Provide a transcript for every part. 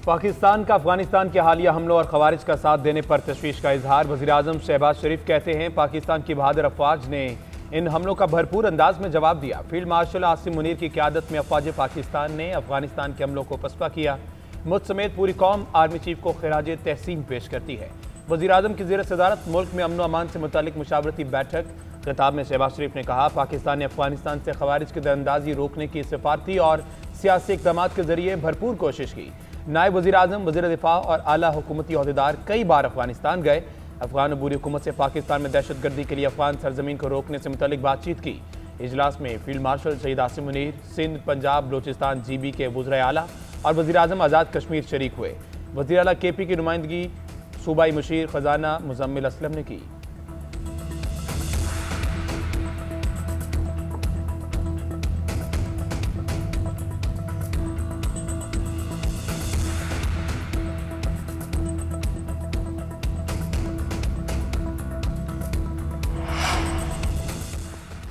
पाकिस्तान का अफगानिस्तान के हालिया हमलों और खवारिज का साथ देने पर तशवीश का इजहार। वज़ीर-ए-आज़म शहबाज शरीफ कहते हैं पाकिस्तान की बहादुर अफवाज ने इन हमलों का भरपूर अंदाज में जवाब दिया। फील्ड मार्शल आसिम मुनीर की क़यादत में अफवाज पाकिस्तान ने अफगानिस्तान के हमलों को पसपा किया। मुझ समेत पूरी कौम आर्मी चीफ को खिराज तहसीन पेश करती है। वज़ीर-ए-आज़म की ज़ेर सदारत मुल्क में अमन अमान से मुतालिक मुशावरती बैठक। खिताब में शहबाज शरीफ ने कहा पाकिस्तान ने अफगानिस्तान से खवारिज की दरअंदाजी रोकने की सिफारती और सियासी इक़दाम के जरिए भरपूर कोशिश की। नायब वज़ीर-ए-आज़म, वज़ीर दिफा और आला हुकूमती अहदेदार कई बार अफगानिस्तान गए। अफगान अबूरी हुकूमत से पाकिस्तान में दहशतगर्दी के लिए अफगान सरजमीन को रोकने से मुतालिक बातचीत की। इजलास में फील्ड मार्शल शहीद आसिम मुनीर, सिंध, पंजाब, बलोचिस्तान GB के वज़ीर आला और वज़ीर-ए-आज़म आज़ाद कश्मीर शरीक हुए। वज़ीर आला KP की नुमाइंदगी सूबाई मुशीर खजाना मुजम्मिल असलम ने की।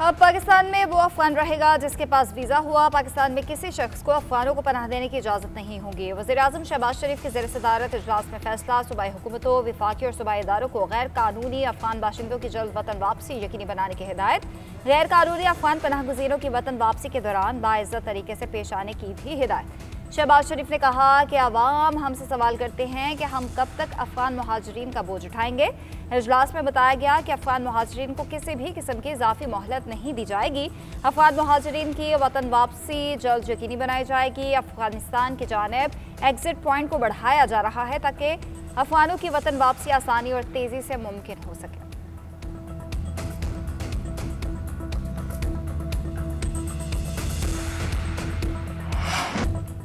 अब पाकिस्तान में वो अफगान रहेगा जिसके पास वीज़ा हुआ। पाकिस्तान में किसी शख्स को अफगानों को पनाह देने की इजाज़त नहीं होगी। वज़ीर-ए-आज़म शहबाज शरीफ की ज़ेर सदारत इजलास में फैसला। सूबाई हुकूमतों, विफाकी और सूबाई इदारों को गैर कानूनी अफगान बाशिंदों की जल्द वतन वापसी यकीनी बनाने की हिदायत। गैर कानूनी अफगान पनाह गुज़ीरों की वतन वापसी के दौरान बाइज़्ज़त तरीके से पेश आने की भी हिदायत। शहबाज शरीफ ने कहा कि अवाम हमसे सवाल करते हैं कि हम कब तक अफगान मुहाजिरीन का बोझ उठाएंगे। इजलास में बताया गया कि अफगान मुहाजिरीन को किसी भी किस्म की इजाफी मोहलत नहीं दी जाएगी। अफगान मुहाजिरीन की वतन वापसी जल्द यकीनी बनाई जाएगी। अफगानिस्तान की जानिब एग्जिट पॉइंट को बढ़ाया जा रहा है ताकि अफगानों की वतन वापसी आसानी और तेज़ी से मुमकिन हो सके।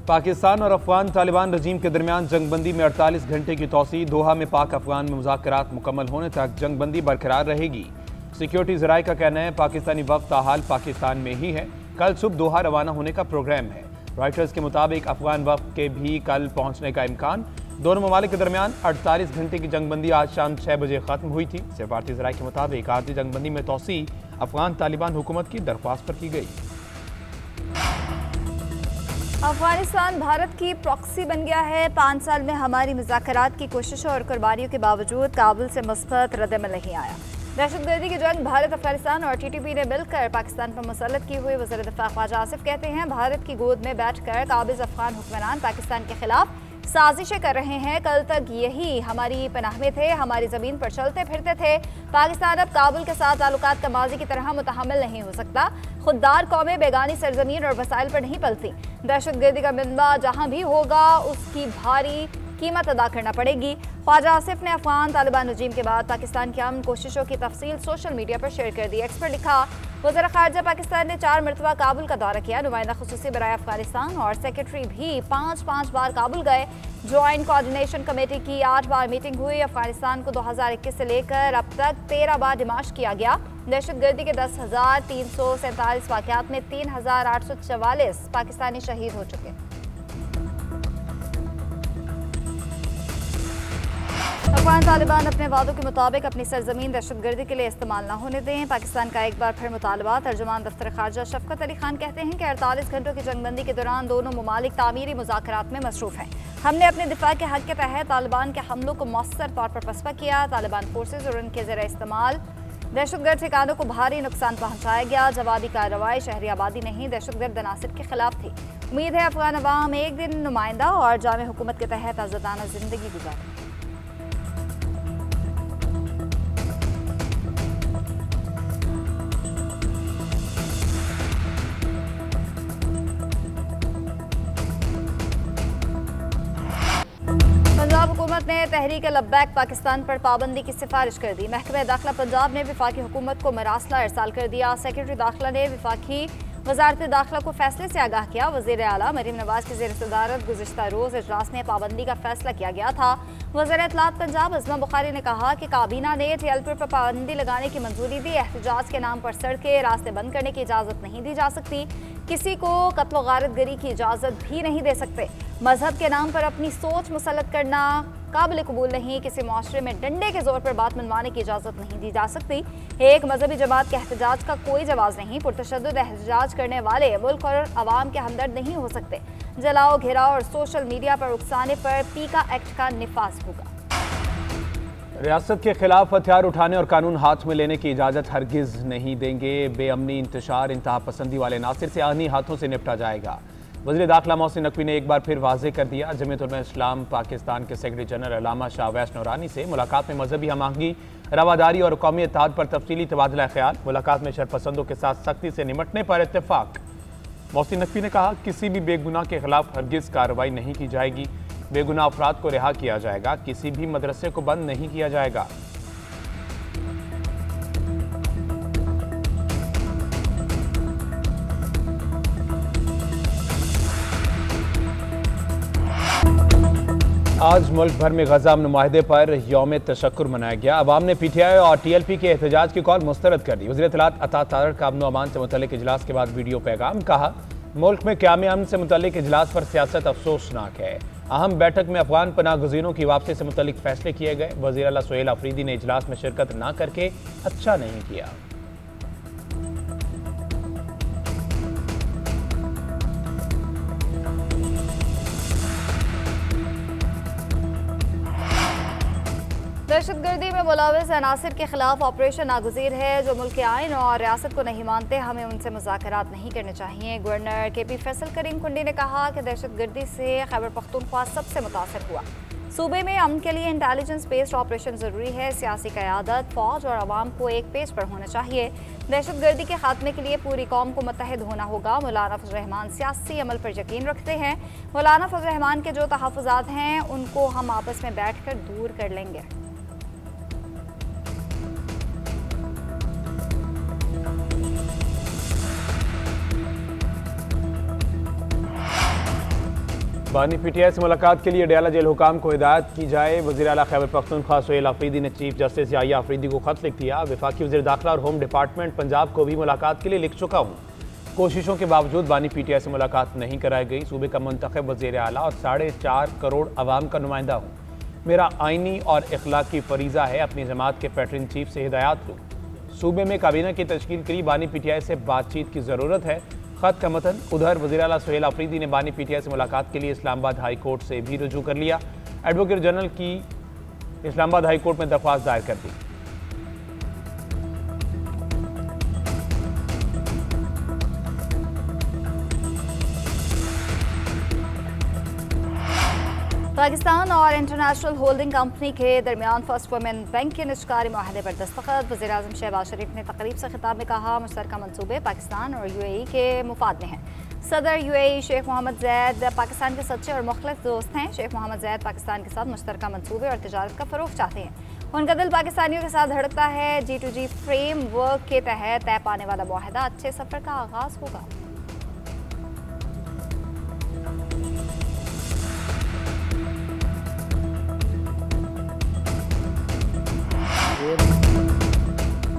पाकिस्तान और अफगान तालिबान रजीम के दरमियान जंगबंदी में 48 घंटे की तोसी। दोहा में पाक अफगान में मुज़ाकरात मुकम्मल होने तक जंगबंदी बरकरार रहेगी। सिक्योरिटी ज़राए का कहना है पाकिस्तानी वक्त ताहाल पाकिस्तान में ही है। कल सुबह दोहा रवाना होने का प्रोग्राम है। रॉयटर्स के मुताबिक अफगान वक्त के भी कल पहुँचने का इम्कान। दोनों ममालिक के दरमियान 48 घंटे की जंगबंदी आज शाम 6 बजे ख़त्म हुई थी। सिफारती ज़राए के मुताबिक आर्जी जंगबंदी में तोसी अफगान तालिबान हुकूमत की दरख्वास्त पर की गई। अफगानिस्तान भारत की प्रॉक्सी बन गया है। 5 साल में हमारी मुज़ाकरात की कोशिशों और कुर्बानियों के बावजूद काबुल से मुस्बत रद्द-ए-अमल नहीं आया। दहशतगर्दी की जंग भारत, अफगानिस्तान और TTP ने मिलकर पाकिस्तान पर मुसल्लत की हुई। वज़ीर दिफा ख्वाजा आसिफ कहते हैं भारत की गोद में बैठकर काबिज़ अफगान हुक्मरान पाकिस्तान के खिलाफ साजिशें कर रहे हैं। कल तक यही हमारी पनाह में थे, हमारी ज़मीन पर चलते फिरते थे। पाकिस्तान अब काबुल के साथ ताल्लुकात का माजी की तरह मुतहम्मिल नहीं हो सकता। खुददार कौमें बेगानी सरजमीन और वसाइल पर नहीं पलती। दहशतगर्दी का मिंदा जहाँ भी होगा उसकी भारी कीमत अदा करना पड़ेगी। ख्वाजा आसिफ ने अफगान तालिबान रजीम के बाद पाकिस्तान की अमन कोशिशों की तफसील सोशल मीडिया पर शेयर कर दी। एक्स पर लिखा वज़ीर ख़ारजा पाकिस्तान ने 4 मरतबा काबुल का दौरा किया। नुमाइंदा खुसूसी बराए अफगानिस्तान और सेक्रेटरी भी 5-5 बार काबुल गए। ज्वाइंट कोऑर्डिनेशन कमेटी की 8 बार मीटिंग हुई। अफगानिस्तान को 2021 से लेकर अब तक 13 बार डिमाश किया गया। दहशतगर्दी के 10,347 वाक़यात में 3,844 पाकिस्तानी शहीद हो चुके। अफगान तालिबान अपने वादों के मुताबिक अपनी सरजमीन दहशतगर्दी के लिए इस्तेमाल न होने दें। पाकिस्तान का एक बार फिर मुतालबा। तर्जुमान दफ्तर खारजा शफकत अली खान कहते हैं कि 48 घंटों की जंगबंदी के दौरान दोनों ममालिक तामीरी मुज़ाकरात में मसरूफ़ हैं। हमने अपने दिफा के हक के तहत तालिबान के हमलों को मौसर तौर पर पसपा किया। तालिबान फोर्सेज और उनके ज़रिए इस्तेमाल दहशतगर्द ठिकानों को भारी नुकसान पहुँचाया गया। जवाबी कार्रवाई शहरी आबादी नहीं दहशतगर्द अनासिर के खिलाफ थी। उम्मीद है अफगान अवाम एक दिन नुमाइंदा और जामे हुकूमत के तहत आज़ादाना ज़िंदगी गुजारें। पंजाब हुकूमत ने तहरीक लब्बैक पाकिस्तान पर पाबंदी की सिफारिश कर दी। महकमा दाखिला पंजाब ने विफाकी हुकूमत को मरासला इरसाल कर दिया। सेक्रेटरी दाखिला ने विफाकी वजारत दाखिला को फैसले से आगाह किया। वज़ीर आला मरीम नवाज की ज़ेर सदारत गुज़िश्ता रोज़ इजलास में पाबंदी का फैसला किया गया था। वज़ीर इत्तलात पंजाब अज़मा बुखारी ने कहा कि काबीना ने TLP पर पाबंदी लगाने की मंजूरी दी। एहतजाज के नाम पर सड़कें रास्ते बंद करने की इजाज़त नहीं दी जा सकती। किसी को कत्ल व गारतगरी की इजाज़त भी नहीं दे सकते। मजहब के नाम पर अपनी सोच मुसल्लत करना काबिल कबूल नहीं। किसी माशरे में डंडे के जोर पर बात मनवाने की इजाज़त नहीं दी जा सकती। एक मजहबी जमात के एहतजाज का कोई जवाब नहीं। पुरतशद्दुद एहतजाज करने वाले मुल्क और अवाम के हमदर्द नहीं हो सकते। जलाओ, घेराव और सोशल मीडिया पर उकसाने पर पीका एक्ट का निफाज होगा। रियासत के खिलाफ हथियार उठाने और कानून हाथ में लेने की इजाज़त हरगिज नहीं देंगे। बेअमनी, इंतशार, इंतहा पसंदी वाले नासिर से आनी हाथों से निपटा जाएगा। वज़ीर दाखिला मोहसिन नकवी ने एक बार फिर वाज़ेह कर दिया। जमीयत उलमा इस्लाम पाकिस्तान के सेक्रेटरी जनरल अल्लामा शाह अवैस नूरानी से मुलाकात में मजहबी हमआहंगी, रवादारी और कौमी इत्तेहाद पर तफसीली तबादला ख्याल। मुलाकात में शरपसंदों के साथ सख्ती से निपटने पर इत्तेफाक। मोहसिन नकवी ने कहा, किसी भी बेगुनाह के खिलाफ हरगिज कार्रवाई नहीं की जाएगी। बेगुनाह अफराद को रिहा किया जाएगा। किसी भी मदरसे को बंद नहीं किया जाएगा। आज मुल्क भर में गजा अमन मुआहदे पर यौम तशक्कुर मनाया गया। अवाम ने PTI और TLP के एहतजाज की कॉल मुस्तरद कर दी। वज़ीर इत्तलात अता तारड़ का अमन व अमान से मुतल्लिक इजलास के बाद वीडियो पैगाम। कहा, मुल्क में क़याम अमन से मुतल्लिक इजलास पर सियासत अफसोसनाक है। अहम बैठक में अफगान पनाह गुज़ीरों की वापसी से मुतल्लिक फैसले किए गए। वज़ीर आला सुहेल अफरीदी ने इजलास में शिरकत न करके अच्छा नहीं किया। दहशतगर्दी में मुलविस अनासिर के खिलाफ ऑपरेशन नागुज़ीर है। जो मुल्क के आइन और रियासत को नहीं मानते, हमें उनसे मुज़ाकरात नहीं करने चाहिए। गवर्नर KP फैसल करीम कुंडी ने कहा कि दहशतगर्दी से खैबर पख्तूनख्वा सबसे मुतासर हुआ। सूबे में अमन के लिए इंटेलिजेंस बेस्ड ऑपरेशन ज़रूरी है। सियासी क़यादत, फ़ौज और अवाम को एक पेज पर होना चाहिए। दहशतगर्दी के खात्मे के लिए पूरी कौम को मुत्तहिद होना होगा। मौलाना फजल रहमान सियासी अमल पर यकीन रखते हैं। मौलाना फजल रहमान के जो तहफ़्फ़ुज़ात हैं उनको हम आपस में बैठ कर दूर कर लेंगे। बानी PTI से मुलाकात के लिए डयाला जेल हुकाम को हिदायत की जाए। वज़ीर आला खैबर पख्तूनख्वा सुहेल अफरीदी ने चीफ जस्टिस याहिया अफरीदी को खत लिख दिया। वफाकी वज़ीर दाखिला और होम डिपार्टमेंट पंजाब को भी मुलाकात के लिए लिख चुका हूँ। कोशिशों के बावजूद बानी PTI से मुलाकात नहीं कराई गई। सूबे का मुंतखब वज़ीर आला और 4.5 करोड़ आवाम का नुमाइंदा हूँ। मेरा आइनी और इखलाकी फरीज़ा है अपनी जमात के पैटर्न चीफ से हिदायत लूँ। सूबे में काबीना की तश्कील के लिए बानी PTI से बातचीत की ज़रूरत है। खत का मतन। उधर वज़ीर आला सुहेल अफरीदी ने बानी PTI से मुलाकात के लिए इस्लामाबाद हाई कोर्ट से भी रुजू कर लिया। एडवोकेट जनरल की इस्लामाबाद हाई कोर्ट में दरख्वास्त दायर कर दी। पाकिस्तान और इंटरनेशनल होल्डिंग कंपनी के दरमियान फर्स्ट वुमेन बैंक के निजकारी मुआहदे पर दस्तखत। वज़ीर आज़म शहबाज शरीफ ने तकरीब से खिताब में कहा, मुश्तरका मंसूबे पाकिस्तान और UAE के मुफाद में हैं। सदर UAE शेख मोहम्मद ज़ैद पाकिस्तान के सच्चे और मुखलिस दोस्त हैं। शेख मोहम्मद ज़ैद पाकिस्तान के साथ मुश्तरका मंसूबे और तिजारत का फ़रोग़ चाहते हैं। उनका दिल पाकिस्तानियों के साथ धड़कता है। G2G फ्रेम वर्क के तहत तय पाने वाला मुआहदा अच्छे सफ़र का आगाज़ होगा।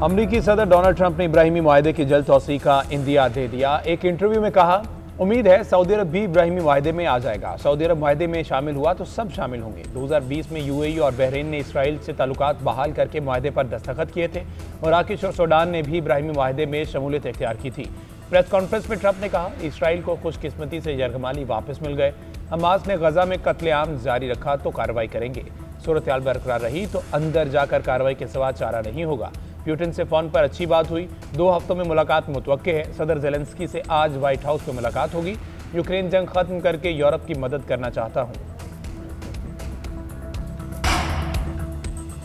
अमरीकी सदर डोनाल्ड ट्रंप ने इब्राहिमी मुआहदे की जल्द तौसीक़ का इंदिया दे दिया। एक इंटरव्यू में कहा, उम्मीद है सऊदी अरब भी इब्राहिमी मुआहदे में आ जाएगा। सऊदी अरब मुआहदे में शामिल हुआ तो सब शामिल होंगे। 2020 में UAE और बहरीन ने इसराइल से ताल्लुकात बहाल करके मुआहदे पर दस्तखत किए थे। मराकश और सूडान ने भी इब्राहिमी मुआहदे में शमूलियत इख्तियार की थी। प्रेस कॉन्फ्रेंस में ट्रंप ने कहा, इसराइल को खुशकिस्मती से यरगमाली वापस मिल गए। हमास ने गजा में कत्लेआम जारी रखा तो कार्रवाई करेंगे। सूरत हाल बरकरार रही तो अंदर जाकर कार्रवाई के सिवा चारा नहीं होगा। प्यूटिन से फ़ोन पर अच्छी बात हुई। 2 हफ्तों में मुलाकात मुतवक्के है। सदर ज़ेलेंस्की से आज व्हाइट हाउस में मुलाकात होगी। यूक्रेन जंग खत्म करके यूरोप की मदद करना चाहता हूँ।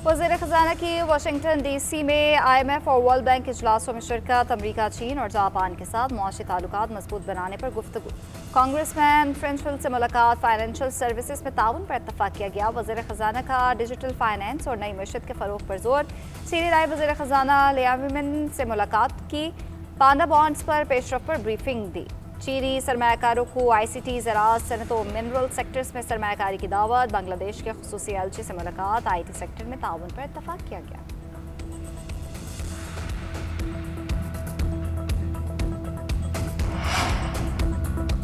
वज़ीर ख़ज़ाना की वाशिंगटन DC में IMF और वर्ल्ड बैंक इजलासों में शिरकत। अमरीका, चीन और जापान के साथ मुआशी ताल्लुकात मजबूत बनाने पर गुफ्तगू। कांग्रेसमैन फ्रेंचफिल से मुलाकात। फाइनेंशियल सर्विसेज में ताउन पर इत्तफाक किया गया। वज़ीर ख़ज़ाना का डिजिटल फाइनेंस और नई मईशत के फ़रोग़ पर जोर। सीनियर नायब वज़ीर ख़ज़ाना लियामिन से मुलाकात की। पांडा बॉन्ड्स पर पेशरफ पर ब्रीफिंग दी। चीनी सरमायाकारों को ICT, ज़राअत, सनत और मिनरल सेक्टर्स में सरमायाकारी की दावत। बांग्लादेश के खुसूसी एलची से मुलाकात। IT सेक्टर में ताउन पर इत्तफाक किया गया।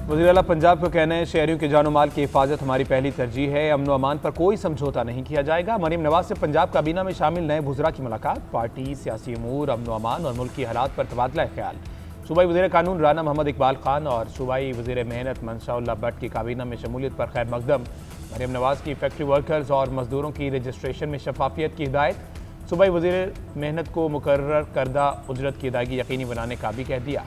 वज़ीर आला पंजाब का कहना है, शहरियों के जानो माल की हिफाजत हमारी पहली तरजीह है, अमन व अमान पर कोई समझौता नहीं किया जाएगा। मरीम नवाज से पंजाब काबीना में शामिल नए वज़रा की मुलाकात, पार्टी, सियासी अमूर, अमन व अमान और मुल्की हालात पर तबादला ख्याल। सूबाई वज़ीर कानून राना मोहम्मद इकबाल खान और सूबाई वज़ीर मेहनत मंशाउल्लाह भट्ट की काबीना में शमूलियत पर खैर मकदम। मरीम नवाज की फैक्ट्री वर्कर्स और मजदूरों की रजिस्ट्रेशन में शफाफियत की हिदायत। सूबाई वज़ीर मेहनत को मुकर्रर करदा उजरत की अदायगी यकीनी बनाने का भी कह दिया।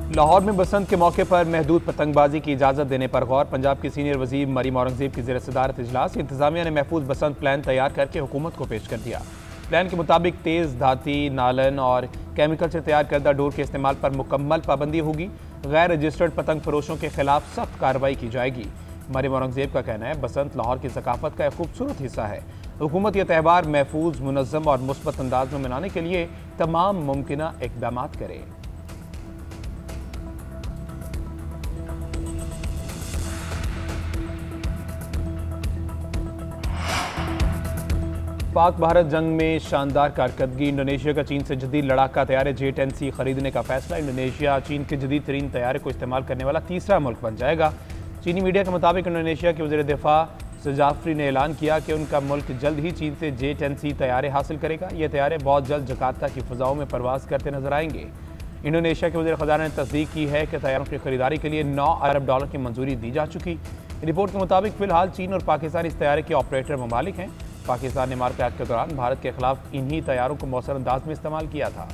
लाहौर में बसंत के मौके पर महदूद पतंगबाजी की इजाज़त देने पर गौर। पंजाब की सीनियर वज़ीर मरीम औरंगज़ेब की ज़ेर सदारत इजलास। इंतज़ामिया ने महफूज बसंत प्लान तैयार करके हुकूमत को पेश कर दिया। प्लान के मुताबिक तेज़ धाती, नालन और केमिकल से तैयार करदा डोर के इस्तेमाल पर मुकम्मल पाबंदी होगी। गैर रजिस्टर्ड पतंग फरोशों के खिलाफ सख्त कार्रवाई की जाएगी। मरीम औरंगज़ेब का कहना है, बसंत लाहौर की सकाफत का एक खूबसूरत हिस्सा है। हुकूमत यह त्यौहार महफूज, मुनज़्ज़म और मुस्बत अंदाज में मनाने के लिए तमाम मुमकिन इक़दामात करे। पाक भारत जंग में शानदार कारकर्दगी। इंडोनेशिया का चीन से जदीद लड़ाका तैयारे J-10C खरीदने का फैसला। इंडोनेशिया चीन के जदीद तरीन तैयारे को इस्तेमाल करने वाला तीसरा मुल्क बन जाएगा। चीनी मीडिया के मुताबिक इंडोनेशिया के वज़ीर दिफा सजाफरी ने ऐलान किया कि उनका मुल्क जल्द ही चीन से J-10C तैयारे हासिल करेगा। ये तैयारे बहुत जल्द जकार्ता की फ़ज़ाओं में परवाज करते नजर आएंगे। इंडोनेशिया के वज़ीर ख़ज़ाना ने तस्दीक की है कि तैयारों की खरीदारी के लिए $9 अरब की मंजूरी दी जा चुकी। रिपोर्ट के मुताबिक फ़िलहाल चीन और पाकिस्तान इस तैयारे के ऑपरेटर ममालिक हैं। पाकिस्तान ने मार्क एक्ट के दौरान भारत के खिलाफ इन्हीं तैयारों को मौसर अंदाज में इस्तेमाल किया था।